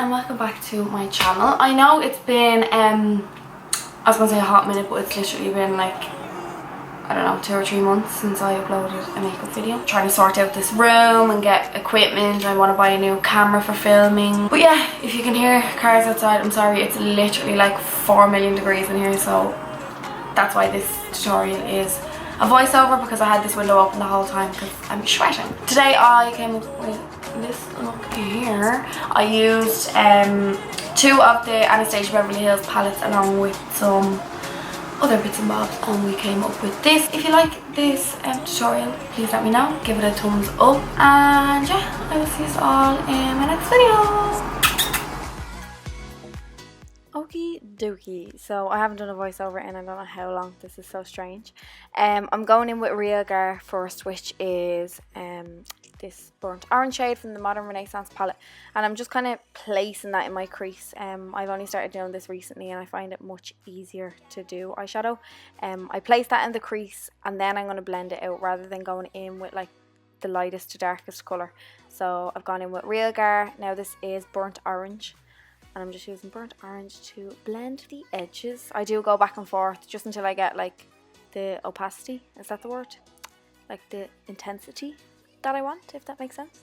and welcome back to my channel. I know it's been I was gonna say a hot minute, but it's literally been like, I don't know, 2 or 3 months since I uploaded a makeup video. I'm trying to sort out this room and get equipment. I want to buy a new camera for filming. But yeah, if you can hear cars outside, I'm sorry, it's literally like 4 million degrees in here, so that's why this tutorial is a voiceover, because I had this window open the whole time because I'm sweating. Today I came up with this look here. I used 2 of the Anastasia Beverly Hills palettes along with some other bits and bobs, and we came up with this. If you like this tutorial, please let me know, give it a thumbs up, and yeah, I will see you all in my next video. Okie dokie, so I haven't done a voiceover in I don't know how long. This is so strange. I'm going in with Real Gar first, which is this burnt orange shade from the Modern Renaissance palette, and I'm just kind of placing that in my crease. I've only started doing this recently and I find it much easier to do eyeshadow. I place that in the crease and then I'm going to blend it out rather than going in with like the lightest to darkest colour. So I've gone in with Real Gar. Now this is burnt orange, and I'm just using burnt orange to blend the edges. I do go back and forth just until I get like the opacity, is that the word? Like the intensity that I want, if that makes sense.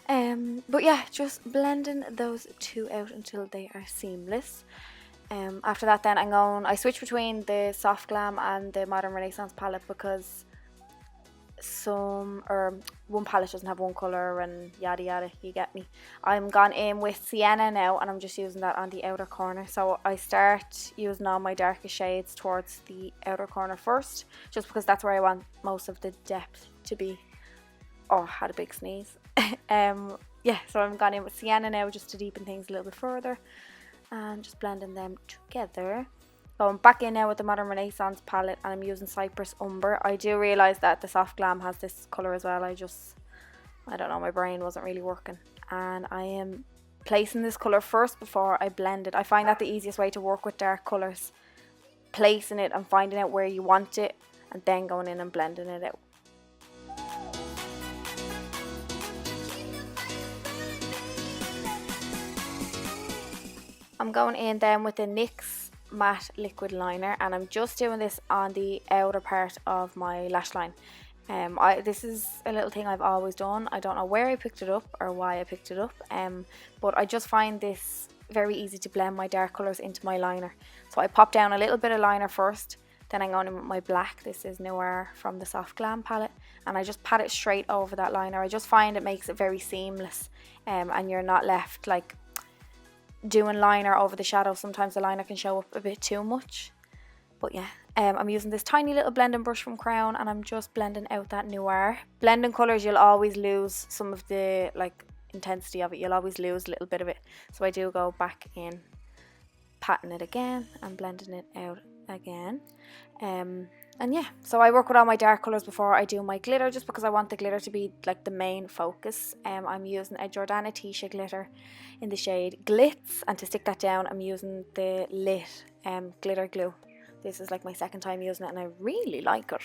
But yeah, just blending those 2 out until they are seamless. After that then I switch between the Soft Glam and the Modern Renaissance palette because one palette doesn't have one colour and yada yada, you get me. I'm gone in with Sienna now, and I'm just using that on the outer corner. So I start using all my darkest shades towards the outer corner first, just because that's where I want most of the depth to be. Oh, I had a big sneeze. Yeah, so I'm gone in with Sienna now just to deepen things a little bit further and just blending them together. Going back in now with the Modern Renaissance palette, and I'm using Cypress Umber. I do realise that the Soft Glam has this colour as well. I don't know, my brain wasn't really working. And I am placing this colour first before I blend it. I find that the easiest way to work with dark colours. Placing it and finding out where you want it and then going in and blending it out. I'm going in then with the NYX matte liquid liner, and I'm just doing this on the outer part of my lash line. This is a little thing I've always done. I don't know where I picked it up or why I picked it up, but I just find this very easy to blend my dark colours into my liner. So I pop down a little bit of liner first, then I'm going in with my black. This is Noir from the Soft Glam palette, and I just pat it straight over that liner. I just find it makes it very seamless, and you're not left like doing liner over the shadow. Sometimes the liner can show up a bit too much. But yeah, I'm using this tiny little blending brush from Crown, and I'm just blending out that Noir. Blending colours, you'll always lose some of the like intensity of it. You'll always lose a little bit of it. So I do go back in, patting it again and blending it out again. And yeah, so I work with all my dark colours before I do my glitter, just because I want the glitter to be like the main focus. I'm using a Jordana Ticia glitter in the shade Glitz, and to stick that down I'm using the Lit glitter glue. This is like my second time using it and I really like it.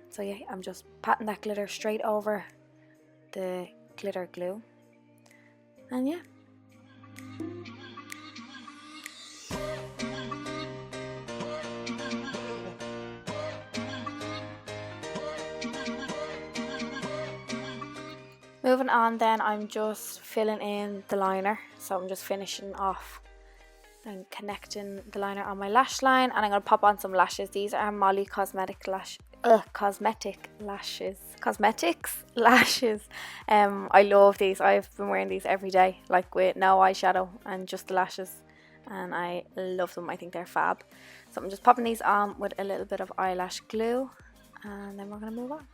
So yeah, I'm just patting that glitter straight over the glitter glue, and yeah. Moving on then, I'm just filling in the liner. So I'm just finishing off and connecting the liner on my lash line, and I'm going to pop on some lashes. These are Mollie cosmetics lashes. I love these. I've been wearing these every day, like with no eyeshadow and just the lashes, and I love them. I think they're fab. So I'm just popping these on with a little bit of eyelash glue, and then we're going to move on.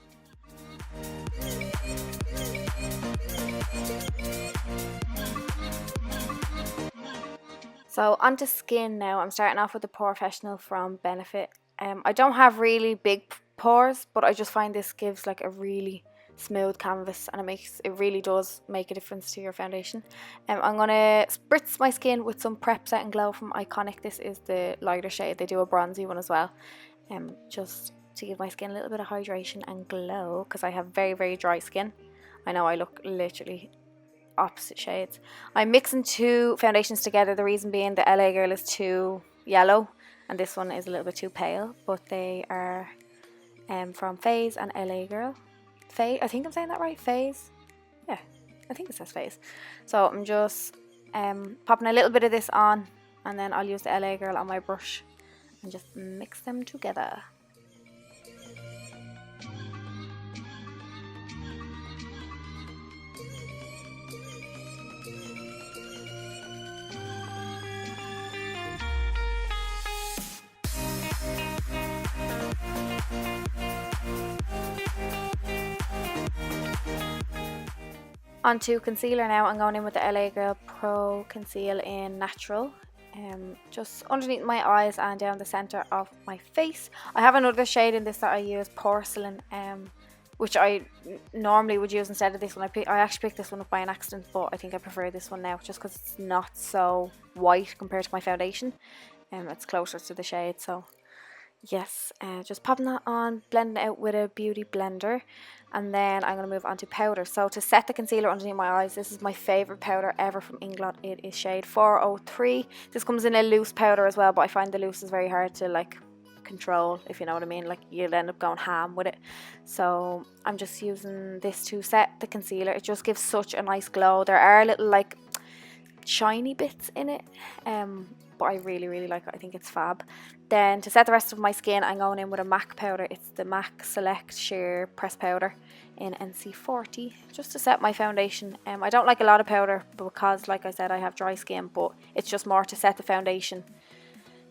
So onto skin now. I'm starting off with the Porefessional from Benefit. I don't have really big pores, but I just find this gives like a really smooth canvas, and it really does make a difference to your foundation. I'm going to spritz my skin with some Prep Set and Glow from Iconic. This is the lighter shade. They do a bronzy one as well. Just to give my skin a little bit of hydration and glow, because I have very, very dry skin. I know I look literally opposite shades. I'm mixing two foundations together, the reason being the LA Girl is too yellow and this one is a little bit too pale, but they are from Paese and LA Girl. I think I'm saying that right, Paese? Yeah, I think it says Paese. So I'm just popping a little bit of this on, and then I'll use the LA Girl on my brush and just mix them together. Onto concealer now. I'm going in with the LA Girl Pro Conceal in Natural. Just underneath my eyes and down the centre of my face. I have another shade in this that I use, Porcelain, which I normally would use instead of this one. I actually picked this one up by an accident, but I think I prefer this one now just because it's not so white compared to my foundation. It's closer to the shade, so yes, just popping that on, blending it out with a beauty blender, and then I'm going to move on to powder. So to set the concealer underneath my eyes, this is my favourite powder ever from Inglot. It is shade 403. This comes in a loose powder as well, but I find the loose is very hard to like control, if you know what I mean. Like you'll end up going ham with it. So I'm just using this to set the concealer. It just gives such a nice glow. There are little like shiny bits in it, but I really like it. I think it's fab. Then to set the rest of my skin, I'm going in with a MAC powder. It's the MAC Select Sheer Press Powder in NC40, just to set my foundation. I don't like a lot of powder because, like I said, I have dry skin, but it's just more to set the foundation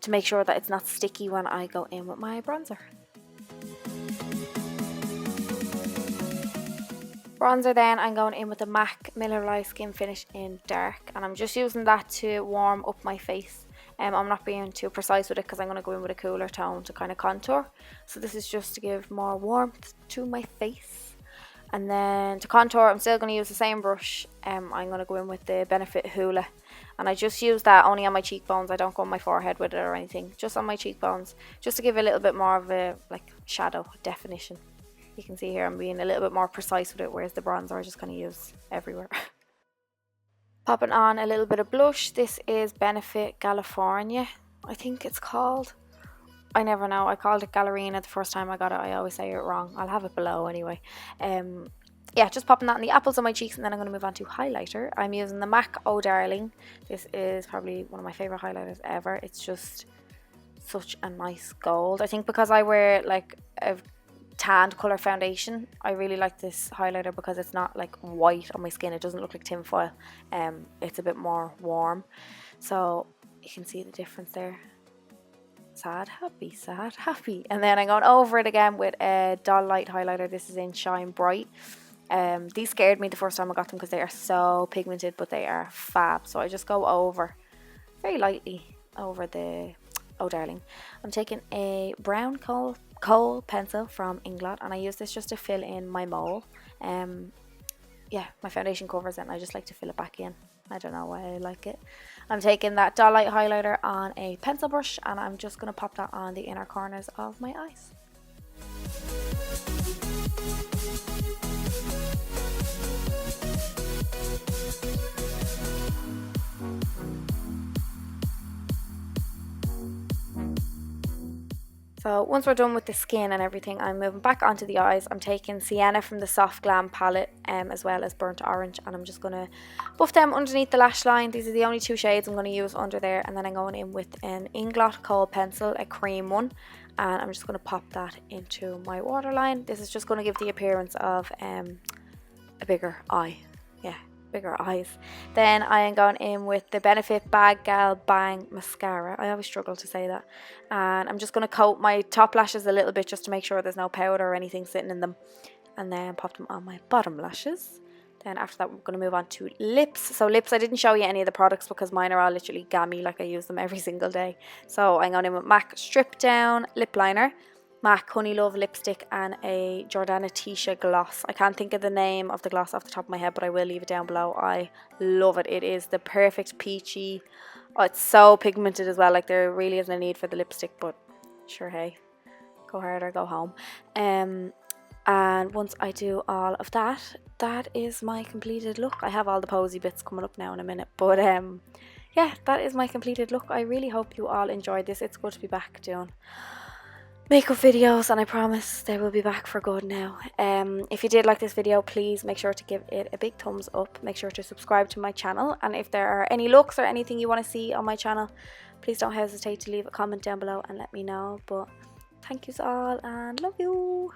to make sure that it's not sticky when I go in with my bronzer. Bronzer then, I'm going in with the MAC Mineralise Skin Finish in Dark, and I'm just using that to warm up my face. I'm not being too precise with it because I'm going to go in with a cooler tone to kind of contour. So this is just to give more warmth to my face. And then to contour, I'm still going to use the same brush. I'm going to go in with the Benefit Hula. And I just use that only on my cheekbones. I don't go on my forehead with it or anything. Just on my cheekbones. Just to give a little bit more of a like shadow definition. You can see here I'm being a little bit more precise with it, whereas the bronzer I just kind of use everywhere. Popping on a little bit of blush. This is Benefit Galifornia, I think it's called. I never know. I called it Gallerina the first time I got it. I always say it wrong. I'll have it below anyway. Yeah, just popping that in the apples on my cheeks, and then I'm going to move on to highlighter. I'm using the MAC Oh Darling. This is probably one of my favourite highlighters ever. It's just such a nice gold. I think because I wear like a tanned colour foundation, I really like this highlighter because it's not like white on my skin. It doesn't look like tinfoil. It's a bit more warm, so you can see the difference there. Sad, happy, sad, happy. And then I'm going over it again with a Doll Light highlighter. This is in Shine Bright. These scared me the first time I got them because they are so pigmented, but they are fab. So I just go over very lightly over the Oh Darling. I'm taking a brown coal pencil from Inglot, and I use this just to fill in my mole. Yeah, my foundation covers it and I just like to fill it back in. I don't know why I like it. I'm taking that Doll Light highlighter on a pencil brush, and I'm just going to pop that on the inner corners of my eyes. So once we're done with the skin and everything, I'm moving back onto the eyes. I'm taking Sienna from the Soft Glam palette, as well as Burnt Orange, and I'm just going to buff them underneath the lash line. These are the only two shades I'm going to use under there, and then I'm going in with an Inglot Kohl pencil, a cream one, and I'm just going to pop that into my waterline. This is just going to give the appearance of a bigger eye. Yeah, bigger eyes. Then I am going in with the Benefit Bad Gal Bang mascara. I always struggle to say that. And I'm just going to coat my top lashes a little bit just to make sure there's no powder or anything sitting in them, and then pop them on my bottom lashes. Then after that, we're going to move on to lips. So lips, I didn't show you any of the products because mine are all literally gammy, like I use them every single day. So I'm going in with MAC Strip Down Lip Liner, MAC Honey Love lipstick, and a Jordana Ticia gloss. I can't think of the name of the gloss off the top of my head, but I will leave it down below. I love it. It is the perfect peachy. Oh, it's so pigmented as well. Like there really isn't a need for the lipstick, but sure, hey, go hard or go home. And once I do all of that, that is my completed look. I have all the posy bits coming up now in a minute, but yeah, that is my completed look. I really hope you all enjoyed this. It's good to be back doing makeup videos, and I promise they will be back for good now. If you did like this video, please make sure to give it a big thumbs up. Make sure to subscribe to my channel, and if there are any looks or anything you want to see on my channel, please don't hesitate to leave a comment down below and let me know. But thank yous all, and love you.